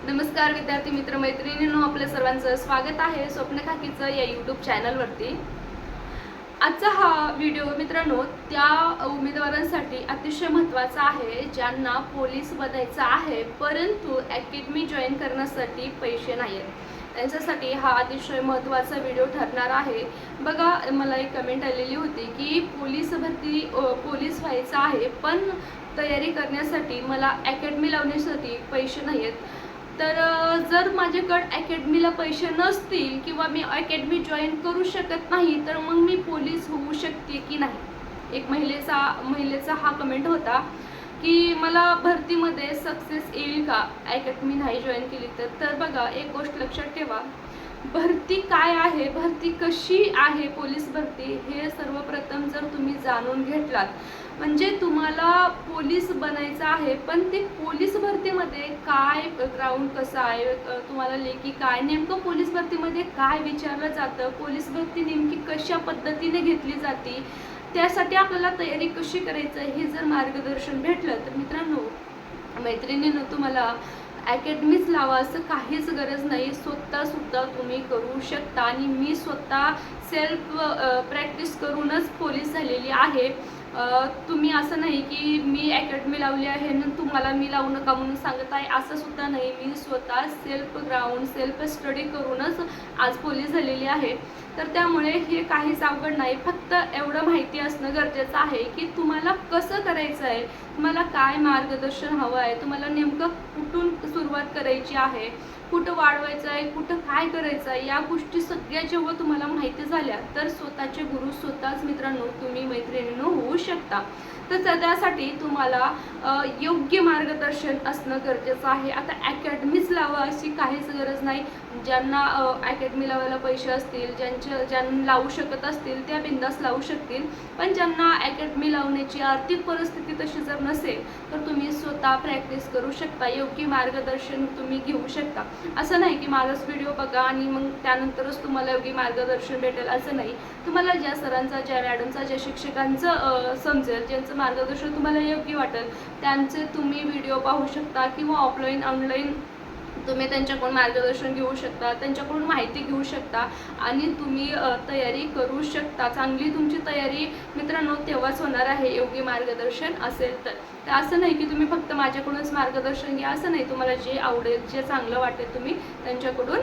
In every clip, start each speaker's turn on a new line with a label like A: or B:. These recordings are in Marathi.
A: नमस्कार विद्यार्थी मित्र मैत्रिणींनो, आपल्या सर्वांचं स्वागत आहे स्वप्न खाकीचं या यूट्यूब चॅनलवरती। आजचा हा व्हिडिओ मित्रांनो त्या उमेदवारांसाठी अतिशय महत्त्वाचा आहे ज्यांना पोलीस बनायचं आहे परंतु अकॅडमी जॉईन करण्यासाठी पैसे नाहीत। त्यांच्यासाठी हा अतिशय महत्त्वाचा व्हिडिओ ठरणार आहे। बघा, मला एक कमेंट आलेली होती की पोलीस व्हायचं आहे पण तयारी करण्यासाठी मला अकॅडमी लावण्यासाठी पैसे नाहीत। तर जर माझ्याकडे अकॅडमीला पैसे नसतील किंवा मी अकॅडमी जॉईन करू शकत नाही तर मग मी पोलीस होऊ शकते की नाही। एक महिलेचा हा कमेंट होता की मला भरतीमध्ये सक्सेस येईल का अकॅडमी नाही जॉईन केली तर बघा, एक गोष्ट लक्षात ठेवा, भरती काय आहे, भरती कशी आहे, पोलीस भरती हे सर्वप्रथम जर तुम्ही जाणून घेतलात म्हणजे तुम्हाला पोलीस बनायचं आहे पण ते पोलीस भरतीमध्ये काय ग्राउंड कसं आहे, तुम्हाला लेखी काय नेमकं पोलीस भरतीमध्ये काय विचारलं जातं, पोलीस भरती नेमकी कशा पद्धतीने घेतली जाते, त्यासाठी आपल्याला तयारी कशी करायचं हे जर मार्गदर्शन भेटलं तर मित्रांनो मैत्रिणींनो तुम्हाला अकॅडमीच लावा असं काहीच गरज नाही। स्वतःसुद्धा तुम्ही करू शकता आणि मी स्वतः सेल्फ प्रॅक्टिस करूनच पोलीस झालेली आहे। तुम्ही असं नाही की मी अकॅडमी लावली आहे आणि तुम्हाला मी लावू नका म्हणून सांगत आहे, असं सुद्धा नाही। मी स्वतः सेल्फ स्टडी करूनच आज पोलीस झालेली आहे। तर त्यामुळे हे काहीच अवघड नाही, फक्त एवढं माहिती असणं गरजेचं आहे की तुम्हाला कसं करायचं आहे, तुम्हाला काय मार्गदर्शन हवं आहे, तुम्हाला नेमकं कुठून सुरुवात करायची आहे, कुठं वाढवायचं आहे, कुठं काय करायचं आहे, या गोष्टी सगळ्या जेव्हा तुम्हाला माहिती झाल्या तर स्वतःचे गुरु स्वतःच मित्रांनो तुम्ही मैत्रिणींनो होऊ शकता। तर त्यासाठी तुम्हाला योग्य मार्गदर्शन असणं गरजेचं आहे। आता अकॅडमीच लावा अशी काहीच गरज नाही। ज्यांना अकॅडमी लावायला पैसे असतील, ज्यांना लावू शकत असतील त्या बिंदास लावू शकतील, पण ज्यांना अकॅडमी लावण्याची आर्थिक परिस्थिती तशी जर नसेल तर तुम्ही स्वतः प्रॅक्टिस करू शकता, योग्य मार्गदर्शन तुम्ही घेऊ शकता। असं नाही की माझाच व्हिडिओ बघा आणि मग त्यानंतरच तुम्हाला योग्य मार्गदर्शन भेटेल असं नाही। तुम्हाला ज्या सरांचा, ज्या मॅडमचा, ज्या शिक्षकांचं समजेल, ज्यांचं मार्गदर्शन तुम्हाला योग्य वाटेल त्यांचे तुम्ही व्हिडिओ पाहू शकता किंवा ऑनलाईन तुम्ही त्यांच्याकडून मार्गदर्शन घेऊ शकता, त्यांच्याकडून माहिती घेऊ शकता आणि तुम्ही तयारी करू शकता। चांगली तुमची तयारी मित्रांनो तेव्हाच होणार आहे योग्य मार्गदर्शन असेल तर। असं नाही की तुम्ही फक्त माझ्याकडूनच मार्गदर्शन घ्या असं नाही, तुम्हाला जे आवडेल, जे चांगलं वाटेल तुम्ही त्यांच्याकडून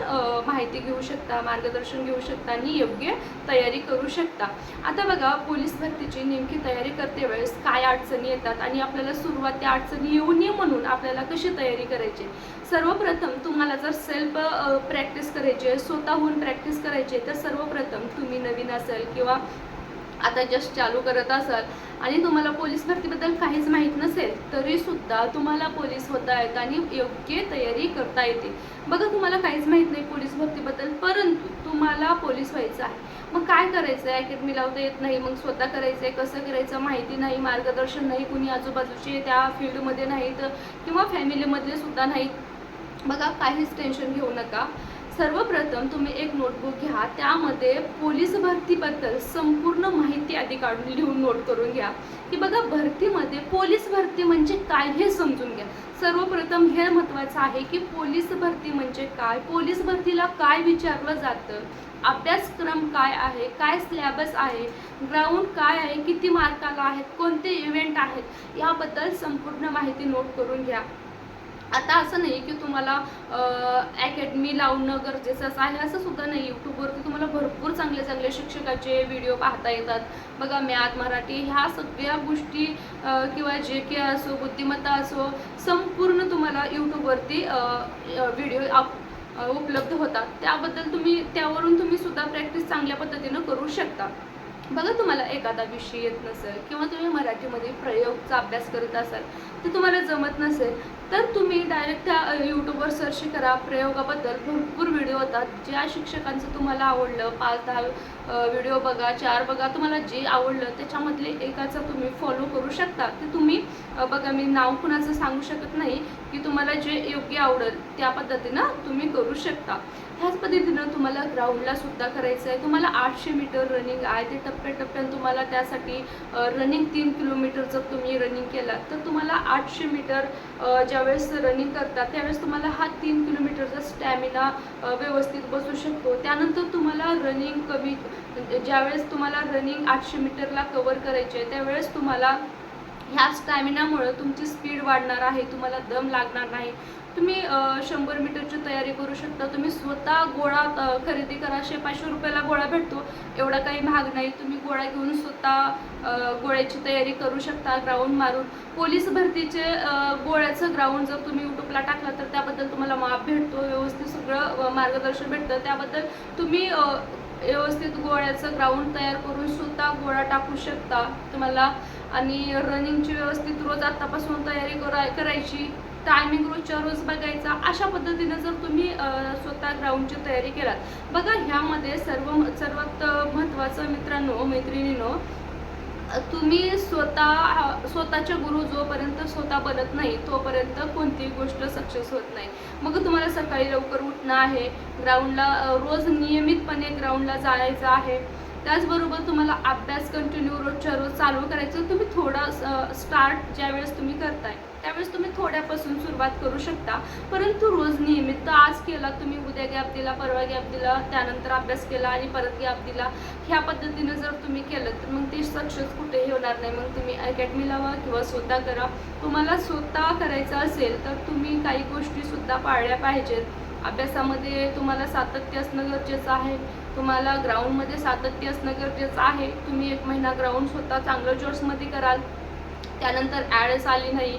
A: माहिती घेऊ शकता, मार्गदर्शन घेऊ शकता आणि योग्य तयारी करू शकता। आता बघा, पोलीस भरतीची नेमकी तयारी करते वेळेस काय अडचणी येतात आणि आपल्याला सुरुवात त्या अडचणी येऊ नये म्हणून आपल्याला कशी तयारी करायची। सर्वप्रथम तुम्हाला जर सेल्फ प्रॅक्टिस करायची आहे, स्वतःहून प्रॅक्टिस करायची आहे तर सर्वप्रथम तुम्ही नवीन असाल किंवा आता जस्ट चालू करत असाल आणि तुम्हाला पोलीस भरतीबद्दल काहीच माहीत नसेल तरीसुद्धा तुम्हाला पोलीस होता येतं आणि योग्य तयारी करता येते। बघा, तुम्हाला काहीच माहीत नाही पोलीस भरतीबद्दल परंतु तुम्हाला पोलीस व्हायचं आहे, मग काय करायचं आहे, अकॅडमी लावता येत नाही, मग स्वतः करायचं आहे, कसं करायचं माहिती नाही, मार्गदर्शन नाही, कुणी आजूबाजूचे त्या फील्डमध्ये नाहीत किंवा फॅमिलीमधले सुद्धा नाहीत। बघा, काहीच टेन्शन घेऊ नका। सर्वप्रथम तुम्ही एक नोटबुक घ्या, त्यामध्ये पोलीस भरतीबद्दल संपूर्ण माहिती आधी काढून लिहून नोट करून घ्या की बघा भरतीमध्ये पोलीस भरती म्हणजे काय हे समजून घ्या। सर्वप्रथम हे महत्त्वाचं आहे की पोलीस भरती म्हणजे काय, पोलीस भरतीला काय विचारलं जातं, अभ्यासक्रम काय आहे, काय सिलेबस आहे, ग्राउंड काय आहे, किती मार्काला आहेत, कोणते इव्हेंट आहेत, याबद्दल संपूर्ण माहिती नोट करून घ्या। आता असं नाही की तुम्हाला अकॅडमी लावणं गरजेचंच आहे असं सुद्धा नाही। यूट्यूबवरती तुम्हाला भरपूर चांगले शिक्षकाचे व्हिडिओ पाहता येतात। बघा, मॅथ, मराठी ह्या सगळ्या गोष्टी किंवा जे के असो, बुद्धिमत्ता असो, संपूर्ण तुम्हाला यूट्यूबवरती व्हिडिओ उपलब्ध होतात। त्यावरून तुम्ही सुद्धा प्रॅक्टिस चांगल्या पद्धतीनं करू शकता। बघा, तुम्हाला एखादा विषय येत नसेल किंवा तुम्ही मराठीमध्ये प्रयोगचा अभ्यास करत असाल ते तुम्हाला जमत नसेल तर तुम्ही डायरेक्ट त्या यूट्यूबवर सर्च करा, प्रयोगाबद्दल भरपूर व्हिडिओ होतात। ज्या शिक्षकांचं तुम्हाला आवडलं 5-10 व्हिडिओ बघा, 4 बघा, तुम्हाला जे आवडलं त्याच्यामधले एकाचा तुम्ही फॉलो करू शकता। ते तुम्ही बघा, मी नाव कुणाचं सांगू शकत नाही की तुम्हाला जे योग्य आवडेल त्या पद्धतीनं तुम्ही करू शकता। ह्याच पद्धतीनं तुम्हाला ग्राउंडला सुद्धा करायचं आहे। तुम्हाला 800 मीटर रनिंग आहे ते टप्प्याटप्प्याने तुम्हाला त्यासाठी रनिंग 3 किलोमीटर जर तुम्ही रनिंग केलात तर तुम्हाला 800 मीटर ज्यावेळेस रनिंग करतात त्यावेळेस तुम्हाला हा 3 किलोमीटरचा स्टॅमिना व्यवस्थित बसू शकतो. त्यानंतर तुम्हाला रनिंग कमी ज्यावेळेस तुम्हाला रनिंग 800 मीटरला कव्हर करायची आहे त्यावेळेस तुम्हाला ह्या स्टॅमिनामुळे तुमची स्पीड वाढणार आहे, तुम्हाला दम लागणार नाही. तुम्ही 100 मीटरची तयारी करू शकता. तुम्ही स्वतः गोळा खरेदी करा. 100-500 रुपयाला गोळा भेटतो, एवढा काही महाग नाही. तुम्ही गोळा घेऊन स्वतः गोळ्याची तयारी करू शकता ग्राउंड मारून. पोलीस भरतीचे गोळ्याचं ग्राउंड जर तुम्ही यूट्यूबला टाकला तर त्याबद्दल तुम्हाला माप भेटतो, व्यवस्थित सगळं मार्गदर्शन भेटतं. त्याबद्दल तुम्ही व्यवस्थित गोळ्याचं ग्राउंड तयार करून स्वतः गोळा टाकू शकता तुम्हाला. आणि रनिंगची व्यवस्थित रोज आत्तापासून तयारी करायची, टायमिंग रोजच्या रोज बघायचा. अशा पद्धतीने जर तुम्ही स्वतः ग्राउंडची तयारी केलात बघा, ह्यामध्ये सर्वात महत्त्वाचं मित्रांनो मैत्रिणींनो, तुम्ही स्वतःच्या गुरु जोपर्यंत स्वतः बनत नाही तोपर्यंत कोणतीही गोष्ट सक्सेस होत नाही. मग तुम्हाला सकाळी लवकर उठणं आहे, ग्राउंडला रोज नियमितपणे ग्राउंडला जायचं आहे. त्याचबरोबर तुम्हाला अभ्यास कंटिन्यू रोजच्या रोज चालू करायचं. तुम्ही थोडा स्टार्ट ज्यावेळेस तुम्ही करताय त्यावेळेस तुम्ही थोड्यापासून सुरुवात करू शकता, परंतु रोज नियमित. आज केला तुम्ही, उद्या गॅप दिला, परवा गॅप दिला, त्यानंतर अभ्यास केला आणि परत गॅप दिला, ह्या पद्धतीने जर तुम्ही केलं तर मग ते सक्सेस कुठेही होणार नाही. मग तुम्ही अकॅडमी लावा किंवा स्वतः करा. तुम्हाला स्वतः करायचं असेल तर तुम्ही काही गोष्टीसुद्धा पाळल्या पाहिजेत. अभ्यासामध्ये तुम्हाला सातत्य असणं गरजेचं आहे, तुम्हाला ग्राउंडमध्ये सातत्य असणं गरजेचं आहे. तुम्ही 1 महिना ग्राउंड स्वतः चांगलं जोर्समध्ये कराल, त्यानंतर ॲडच आली नाही,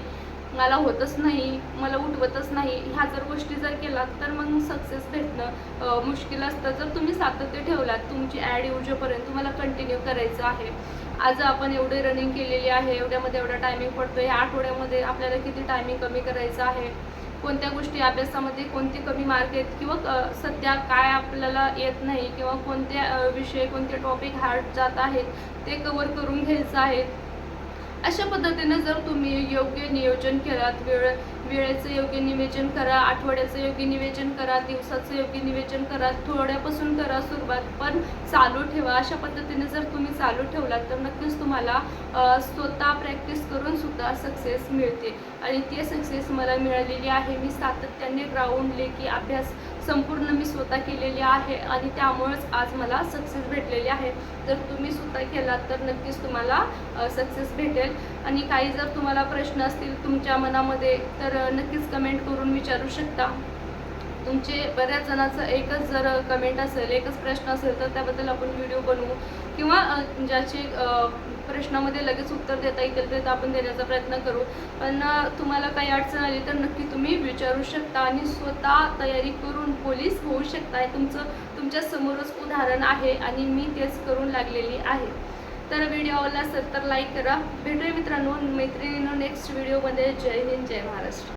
A: मला होतच नाही, मला उठवतच नाही, ह्या जर गोष्टी जर केलात तर मग सक्सेस भेटणं मुश्किल असतं. जर तुम्ही सातत्य ठेवलात, तुमची ॲड येऊपर्यंत तुम्हाला कंटिन्यू करायचं आहे. आज आपण एवढे रनिंग केलेली आहे, एवढ्यामध्ये एवढा टायमिंग पडतो, या आठवड्यामध्ये आपल्याला किती टायमिंग कमी करायचं आहे, कोणत्या गोष्टी अभ्यासामध्ये कोणते कमी मार्क आहेत किंवा सध्या काय आपल्याला येत नाही किंवा कोणत्या विषय कोणते टॉपिक हार्ड जात आहेत ते कवर करून घ्यायचं आहे. अशा पद्धतीने जर तुम्ही योग्य नियोजन केलात, वेळेचं योग्य नियोजन करा, आठवड्याचं योग्य नियोजन करा, दिवसाचं योग्य नियोजन करा, थोड्यापासून करा सुरुवात, पण चालू ठेवा. अशा पद्धतीने जर तुम्ही चालू ठेवलात तर नक्कीच तुम्हाला स्वतः प्रॅक्टिस करून सुद्धा सक्सेस मिळते. आणि ती सक्सेस मला मिळालेली आहे. मी सातत्याने ग्राउंड लेखी अभ्यास संपूर्ण मी स्वतः केलेली आहे आणि त्यामुळेच आज मला सक्सेस भेटलेली आहे. जर तुम्ही स्वतः केलात तर नक्कीच तुम्हाला सक्सेस भेटेल. आणि काही जर तुम्हाला प्रश्न असतील तुमच्या मनामध्ये तर नक्कीच कमेंट करून विचारू शकता. तुमचे बऱ्याच जणांचं एकच जर कमेंट असेल, एकच प्रश्न असेल तर त्याबद्दल आपण व्हिडिओ बनवू किंवा ज्याचे प्रश्नामध्ये लगेच उत्तर देता येईल ते आपण देण्याचा प्रयत्न करू. पण तुम्हाला काही अडचण आली तर नक्की तुम्ही विचारू शकता आणि स्वतः तयारी करून पोलीस होऊ शकता. तुमच्या समोरच उदाहरण आहे आणि मी तेच करून लागलेली आहे. तर व्हिडिओ आवडला असेल तर लाईक करा. भेटूया मित्रांनो मैत्रिणींनो नेक्स्ट व्हिडिओमध्ये. जय हिंद, जय महाराष्ट्र.